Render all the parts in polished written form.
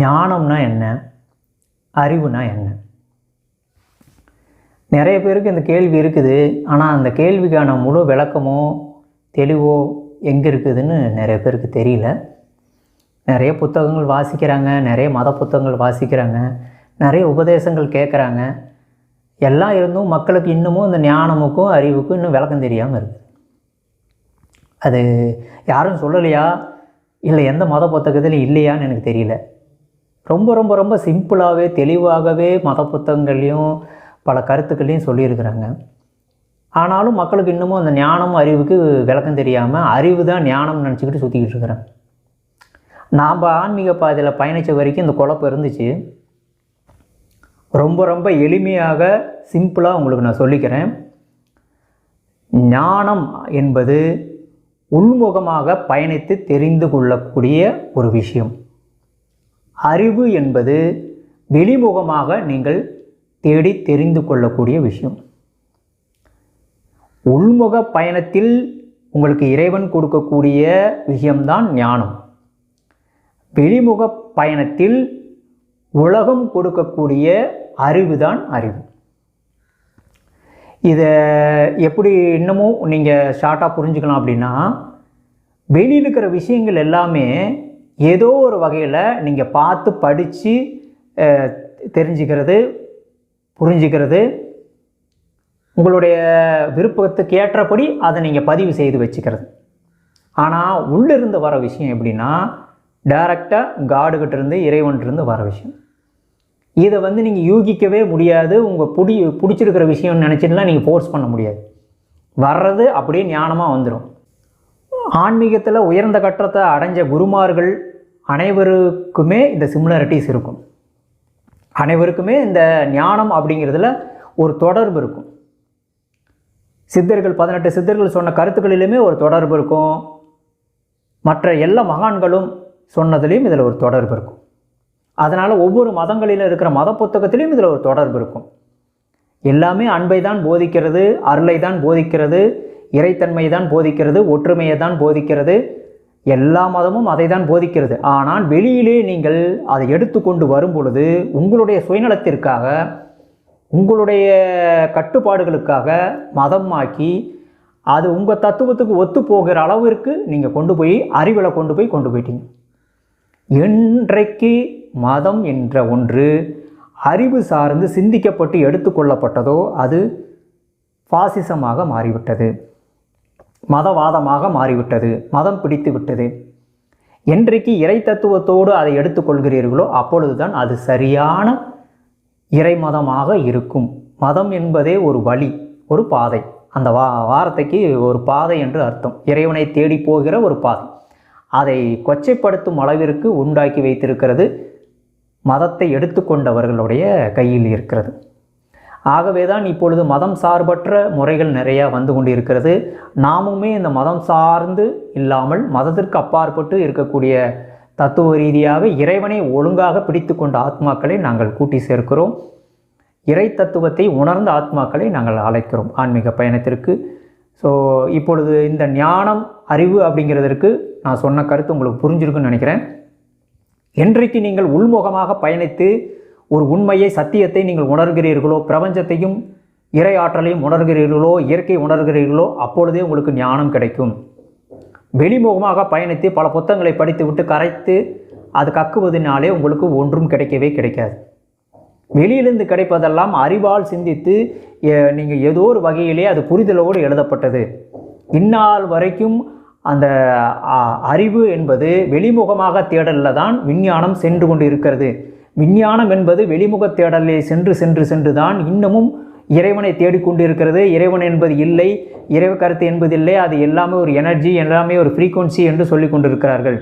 ஞானம்னா என்ன, அறிவுனா என்ன? நிறைய பேருக்கு இந்த கேள்வி இருக்குது. ஆனால் அந்த கேள்விக்கான முழு விளக்கமோ தெளிவோ எங்கே இருக்குதுன்னு நிறைய பேருக்கு தெரியல. நிறைய புத்தகங்கள் வாசிக்கிறாங்க, நிறைய மத புத்தகங்கள் வாசிக்கிறாங்க, நிறைய உபதேசங்கள் கேட்குறாங்க. எல்லாம் இருந்தும் மக்களுக்கு இன்னமும் இந்த ஞானமுக்கும் அறிவுக்கும் இன்னும் விளக்கம் தெரியாமல் இருக்குது. அது யாரும் சொல்லலையா, இல்லை எந்த மத புத்தகத்திலும் இல்லையான்னு எனக்கு தெரியல. ரொம்ப ரொம்ப ரொம்ப சிம்பிளாகவே தெளிவாகவே மத புத்தகங்கள்லையும் பல கருத்துக்கள்லையும் சொல்லியிருக்கிறாங்க. ஆனாலும் மக்களுக்கு இன்னமும் அந்த ஞானம் அறிவுக்கு விளக்கம் தெரியாமல் அறிவு தான் ஞானம்னு நினச்சிக்கிட்டு சுற்றிக்கிட்டு இருக்கிறாங்க. நாம் ஆன்மீக பாதையில் பயணித்த வரைக்கும் இந்த குழப்பம் இருந்துச்சு. ரொம்ப ரொம்ப எளிமையாக சிம்பிளாக உங்களுக்கு நான் சொல்லிக்கிறேன். ஞானம் என்பது உள்முகமாக பயணித்து தெரிந்து கொள்ளக்கூடிய ஒரு விஷயம். அறிவு என்பது வெளிமுகமாக நீங்கள் தேடி தெரிந்து கொள்ளக்கூடிய விஷயம். உள்முக பயணத்தில் உங்களுக்கு இறைவன் கொடுக்கக்கூடிய விஷயம்தான் ஞானம். வெளிமுக பயணத்தில் உலகம் கொடுக்கக்கூடிய அறிவுதான் அறிவு. இதை எப்படி இன்னமும் நீங்கள் ஷார்ட்டாக புரிஞ்சுக்கலாம் அப்படின்னா, வெளியில் இருக்கிற விஷயங்கள் எல்லாமே ஏதோ ஒரு வகையில் நீங்கள் பார்த்து படித்து தெரிஞ்சுக்கிறது, புரிஞ்சுக்கிறது, உங்களுடைய விருப்பத்துக்கு ஏற்றபடி அதை நீங்கள் பதிவு செய்து வச்சுக்கிறது. ஆனால் உள்ளிருந்து வர விஷயம் எப்படின்னா, டைரெக்டாக காடுகிட்டேருந்து இறைவன்கிட்டருந்து வர விஷயம். இதை நீங்கள் யூகிக்கவே முடியாது. உங்கள் பிடிச்சிருக்கிற விஷயம்னு நினச்சிட்டுலாம் நீங்கள் ஃபோர்ஸ் பண்ண முடியாது. வர்றது அப்படியே ஞானமாக வந்துடும். ஆன்மீகத்தில் உயர்ந்த கட்டத்தை அடைஞ்ச குருமார்கள் அனைவருக்குமே இந்த சிமிலாரிட்டிஸ் இருக்கும். அனைவருக்குமே இந்த ஞானம் அப்படிங்கிறதுல ஒரு தொடர்பு இருக்கும். சித்தர்கள் 18 சித்தர்கள் சொன்ன கருத்துக்களிலுமே ஒரு தொடர்பு இருக்கும். மற்ற எல்லா மகான்களும் சொன்னதுலேயும் இதில் ஒரு தொடர்பு இருக்கும். அதனால் ஒவ்வொரு மதங்களில் இருக்கிற மத புத்தகத்திலையும் இதில் ஒரு தொடர்பு இருக்கும். எல்லாமே அன்பை தான் போதிக்கிறது, அருளை தான் போதிக்கிறது, இறைத்தன்மையை தான் போதிக்கிறது, ஒற்றுமையை தான் போதிக்கிறது. எல்லா மதமும் அதை தான் போதிக்கிறது. ஆனால் வெளியிலே நீங்கள் அதை எடுத்துக்கொண்டு வரும் பொழுது உங்களுடைய சுயநலத்திற்காக, உங்களுடைய கட்டுப்பாடுகளுக்காக மதமாக்கி அது உங்கள் தத்துவத்துக்கு ஒத்து போகிற அளவிற்கு நீங்கள் கொண்டு போய் அறிவில் கொண்டு போயிட்டீங்க. என்றைக்கு மதம் என்ற ஒன்று அறிவு சார்ந்து சிந்திக்கப்பட்டு எடுத்துக்கொள்ளப்பட்டதோ அது பாசிசமாக மாறிவிட்டது, மதவாதமாக மாறிவிட்டது, மதம் பிடித்து விட்டது. என்றைக்கு இறை தத்துவத்தோடு அதை எடுத்துக்கொள்கிறீர்களோ அப்பொழுதுதான் அது சரியான இறை மதமாக இருக்கும். மதம் என்பதே ஒரு வழி, ஒரு பாதை. அந்த வார்த்தைக்கு ஒரு பாதை என்று அர்த்தம். இறைவனை தேடி போகிற ஒரு பாதை. அதை கொச்சைப்படுத்தும் அளவிற்கு உண்டாக்கி வைத்திருக்கிறது மதத்தை எடுத்துக்கொண்டவர்களுடைய கையில் இருக்கிறது. ஆகவே தான் இப்பொழுது மதம் சார்பற்ற முறைகள் நிறையா வந்து கொண்டு இருக்கிறது. நாமுமே இந்த மதம் சார்ந்து இல்லாமல் மதத்திற்கு அப்பாற்பட்டு இருக்கக்கூடிய தத்துவ ரீதியாக இறைவனை ஒழுங்காக பிடித்து கொண்ட ஆத்மாக்களை நாங்கள் கூட்டி சேர்க்கிறோம். இறை தத்துவத்தை உணர்ந்த ஆத்மாக்களை நாங்கள் அழைக்கிறோம் ஆன்மீக பயணத்திற்கு. ஸோ இப்பொழுது இந்த ஞானம் அறிவு அப்படிங்கிறதற்கு நான் சொன்ன கருத்து உங்களுக்கு புரிஞ்சிருக்குன்னு நினைக்கிறேன். என்றைக்கு நீங்கள் உள்முகமாக பயணித்து ஒரு உண்மையை, சத்தியத்தை நீங்கள் உணர்கிறீர்களோ, பிரபஞ்சத்தையும் இறை ஆற்றலையும் உணர்கிறீர்களோ, இயற்கை உணர்கிறீர்களோ, அப்பொழுதே உங்களுக்கு ஞானம் கிடைக்கும். வெளிமுகமாக பயணித்து பல புத்தகங்களை படித்து விட்டு கரைத்து அது கக்குவதனாலே உங்களுக்கு ஒன்றும் கிடைக்கவே கிடைக்காது. வெளியிலிருந்து கிடைப்பதெல்லாம் அறிவால் சிந்தித்து நீங்கள் ஏதோ ஒரு வகையிலே அது புரிதலோடு எழுதப்பட்டது. இந்நாள் வரைக்கும் அந்த அறிவு என்பது வெளிமுகமாக தேடலில் தான் விஞ்ஞானம் சென்று கொண்டு இருக்கிறது. விஞ்ஞானம் என்பது வெளிமுக தேடலில் சென்று தான் இன்னமும் இறைவனை தேடிக்கொண்டு இருக்கிறது. இறைவன் என்பது இல்லை, இறைவ கருத்து என்பது இல்லை, அது எல்லாமே ஒரு எனர்ஜி, எல்லாமே ஒரு ஃப்ரீக்குவன்சி என்று சொல்லி கொண்டிருக்கிறார்கள்.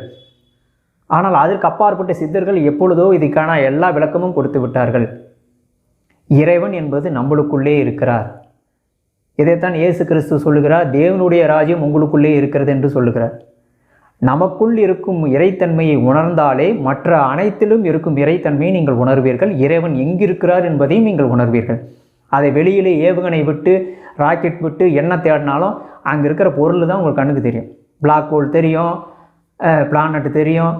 ஆனால் அதற்கு அப்பாற்பட்ட சித்தர்கள் எப்பொழுதோ இதுக்கான எல்லா விளக்கமும் கொடுத்து விட்டார்கள். இறைவன் என்பது நம்மளுக்குள்ளே இருக்கிறார். இதைத்தான் இயேசு கிறிஸ்து சொல்லுகிறார், தேவனுடைய ராஜ்யம் உங்களுக்குள்ளே இருக்கிறது என்று சொல்லுகிறார். நமக்குள் இருக்கும் இறைத்தன்மையை உணர்ந்தாலே மற்ற அனைத்திலும் இருக்கும் இறைத்தன்மையை நீங்கள் உணர்வீர்கள். இறைவன் எங்கிருக்கிறார் என்பதையும் நீங்கள் உணர்வீர்கள். அதை வெளியிலே ஏவுகணை விட்டு, ராக்கெட் விட்டு என்ன தேடினாலும் அங்கே இருக்கிற பொருள் தான் உங்களுக்கு கண்ணுக்கு தெரியும். பிளாக் ஹோல் தெரியும், பிளானட் தெரியும்,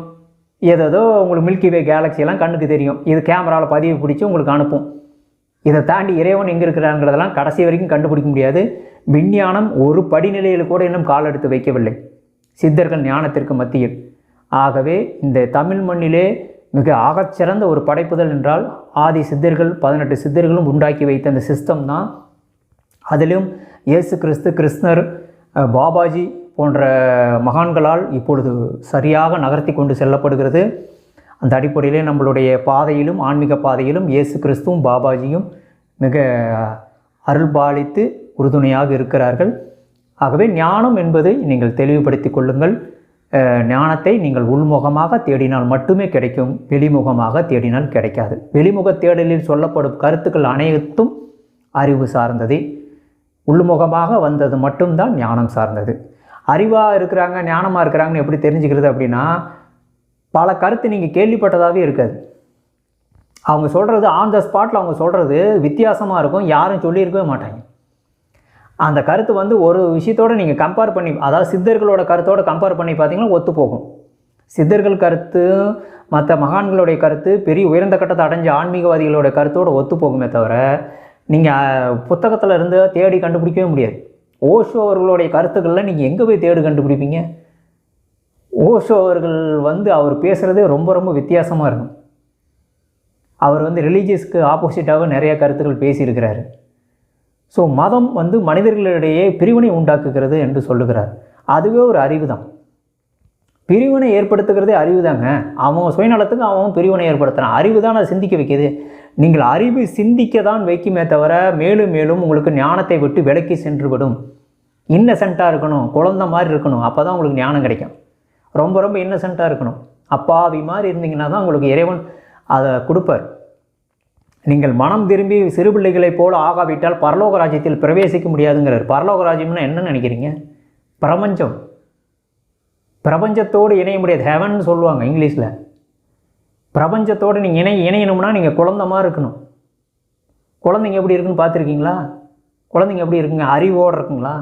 ஏதோ உங்களுக்கு மில்கி வே கேலக்சியெல்லாம் கண்ணுக்கு தெரியும். இது கேமராவில் பதிவு பிடிச்சி உங்களுக்கு அனுப்பும். இதை தாண்டி இறைவன் எங்கே இருக்கிறாங்கிறதெல்லாம் கடைசி வரைக்கும் கண்டுபிடிக்க முடியாது. விஞ்ஞானம் ஒரு படிநிலையில் கூட இன்னும் கால் எடுத்து வைக்கவில்லை சித்தர்கள் ஞானத்திற்கு மத்தியில். ஆகவே இந்த தமிழ் மண்ணிலே மிக ஆகச்சிறந்த ஒரு படைப்புதல் என்றால் ஆதி சித்தர்கள் 18 சித்தர்களும் உண்டாக்கி வைத்த அந்த சிஸ்டம் தான். அதிலும் இயேசு கிறிஸ்து, கிருஷ்ணர், பாபாஜி போன்ற மகான்களால் இப்பொழுது சரியாக நகர்த்தி கொண்டு செல்லப்படுகிறது. அந்த அடிப்படையிலே நம்மளுடைய பாதையிலும் ஆன்மீக பாதையிலும் இயேசு கிறிஸ்துவும் பாபாஜியும் மிக அருள்பாலித்து உறுதுணையாக இருக்கிறார்கள். ஆகவே ஞானம் என்பதை நீங்கள் தெளிவுபடுத்தி கொள்ளுங்கள். ஞானத்தை நீங்கள் உள்முகமாக தேடினால் மட்டுமே கிடைக்கும், வெளிமுகமாக தேடினால் கிடைக்காது. வெளிமுக தேடலில் சொல்லப்படும் கருத்துக்கள் அனைத்தும் அறிவு சார்ந்தது. உள்முகமாக வந்தது மட்டும்தான் ஞானம் சார்ந்தது. அறிவாக இருக்கிறாங்க, ஞானமாக இருக்கிறாங்கன்னு எப்படி தெரிஞ்சுக்கிறது அப்படின்னா, பல கருத்து நீங்கள் கேள்விப்பட்டதாகவே இருக்காது. அவங்க சொல்கிறது ஆன் த ஸ்பாட்டில் அவங்க சொல்கிறது வித்தியாசமாக இருக்கும், யாரும் சொல்லியிருக்கவே மாட்டாங்க. அந்த கருத்து ஒரு விஷயத்தோடு நீங்கள் கம்பேர் பண்ணி, அதாவது சித்தர்களோட கருத்தோடு கம்பேர் பண்ணி பார்த்தீங்கன்னா ஒத்து போகும். சித்தர்கள் கருத்து மற்ற மகான்களுடைய கருத்து பெரிய உயர்ந்த கட்டத்தை அடைஞ்ச ஆன்மீகவாதிகளோட கருத்தோடு ஒத்து போகுமே தவிர நீங்கள் புத்தகத்தில் இருந்து தேடி கண்டுபிடிக்கவே முடியாது. ஓஷோ அவர்களுடைய கருத்துக்களில் நீங்கள் எங்கே போய் தேடி கண்டுபிடிப்பீங்க? ஓஷோ அவர்கள் அவர் பேசுகிறதே ரொம்ப ரொம்ப வித்தியாசமாக இருக்கும். அவர் ரிலீஜியஸ்க்கு ஆப்போசிட்டாக நிறைய கருத்துக்கள் பேசியிருக்கிறாரு. ஸோ மதம் மனிதர்களிடையே பிரிவினை உண்டாக்குகிறது என்று சொல்லுகிறார். அதுவே ஒரு அறிவு தான். பிரிவினை ஏற்படுத்துகிறதே அறிவு தாங்க. அவன் சுயநலத்துக்கு அவன் பிரிவினை ஏற்படுத்துகிறான். அறிவு தான் அதை சிந்திக்க வைக்கிது. நீங்கள் அறிவு சிந்திக்க தான் வைக்குமே தவிர மேலும் மேலும் உங்களுக்கு ஞானத்தை விட்டு விலக்கி சென்று விடும். இன்னசென்ட்டாக இருக்கணும், குழந்தை மாதிரி இருக்கணும், அப்போ தான் உங்களுக்கு ஞானம் கிடைக்கும். ரொம்ப ரொம்ப இன்னசென்ட்டாக இருக்கணும், அப்பாவி மாதிரி இருந்தீங்கன்னா தான் உங்களுக்கு இறைவன் அதை கொடுப்பார். நீங்கள் மனம் திரும்பி சிறு பிள்ளைகளைப் போல ஆகாவிட்டால் பரலோக ராஜ்யத்தில் பிரவேசிக்க முடியாதுங்கிறார். பரலோக ராஜ்யம்னா என்ன நினைக்கிறீங்க? பிரபஞ்சம். பிரபஞ்சத்தோடு இணைய முடியாது. ஹெவன் சொல்லுவாங்க இங்கிலீஷில். பிரபஞ்சத்தோடு நீங்கள் இணையணும்னா நீங்கள் குழந்தை மாதிரி இருக்கணும். குழந்தைங்க எப்படி இருக்குன்னு பார்த்துருக்கீங்களா? குழந்தைங்க எப்படி இருக்குங்க? அறிவோடு இருக்குங்களா?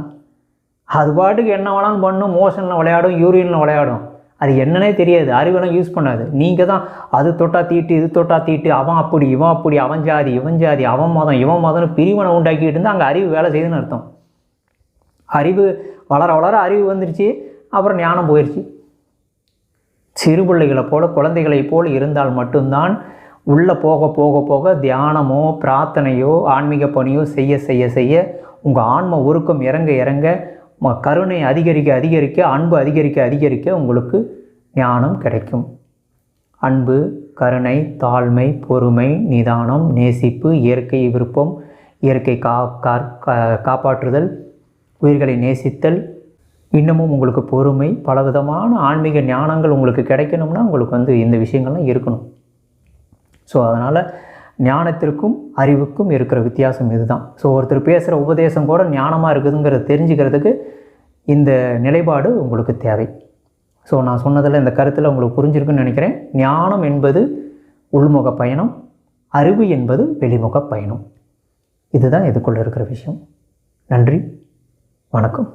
அது பாட்டுக்கு என்ன வேணாலும் பண்ணும், மோஷனில் விளையாடும், யூரினில் விளையாடும். அது என்னன்னே தெரியாது, அறிவெல்லாம் யூஸ் பண்ணாது. நீங்கள் தான் அது தொட்டா தீட்டு, இது தொட்டா தீட்டு, அவன் அப்படி இவன் அப்படி, அவன் ஜாதி இவன் ஜாதி, அவன் மதம் இவன் மதம்னு பிரிவினை உண்டாக்கிட்டு இருந்தால் அங்கே அறிவு வேலை செய்யுதுன்னு அர்த்தம். அறிவு வளர வளர அறிவு வந்துருச்சு, அப்புறம் ஞானம் போயிடுச்சு. சிறு பிள்ளைகளை போல குழந்தைகளை போல் இருந்தால் மட்டும்தான் உள்ளே போக போக போக தியானமோ பிரார்த்தனையோ ஆன்மீக பணியோ செய்ய செய்ய செய்ய உங்கள் ஆன்ம உருக்கம் இறங்க இறங்க கருணை அதிகரிக்க அதிகரிக்க அன்பு அதிகரிக்க அதிகரிக்க உங்களுக்கு ஞானம் கிடைக்கும். அன்பு, கருணை, தாழ்மை, பொறுமை, நிதானம், நேசிப்பு, இயற்கை விருப்பம், இயற்கை காப்பாற்றுதல், உயிர்களை நேசித்தல், இன்னமும் உங்களுக்கு பொறுமை, பலவிதமான ஆன்மீக ஞானங்கள் உங்களுக்கு கிடைக்கணும்னா உங்களுக்கு இந்த விஷயங்கள்லாம் இருக்கணும். ஸோ அதனால் ஞானத்திற்கும் அறிவுக்கும் இருக்கிற வித்தியாசம் இதுதான். ஸோ ஒருத்தர் பேசுகிற உபதேசம் கூட ஞானமாக இருக்குதுங்கிறத தெரிஞ்சுக்கிறதுக்கு இந்த நிலைப்பாடு உங்களுக்கு தேவை. ஸோ நான் சொன்னதில் இந்த கருத்தில் உங்களுக்கு புரிஞ்சிருக்குன்னு நினைக்கிறேன். ஞானம் என்பது உள்முக பயணம், அறிவு என்பது வெளிமுக பயணம். இதுதான் இதுக்குள்ளே இருக்கிற விஷயம். நன்றி, வணக்கம்.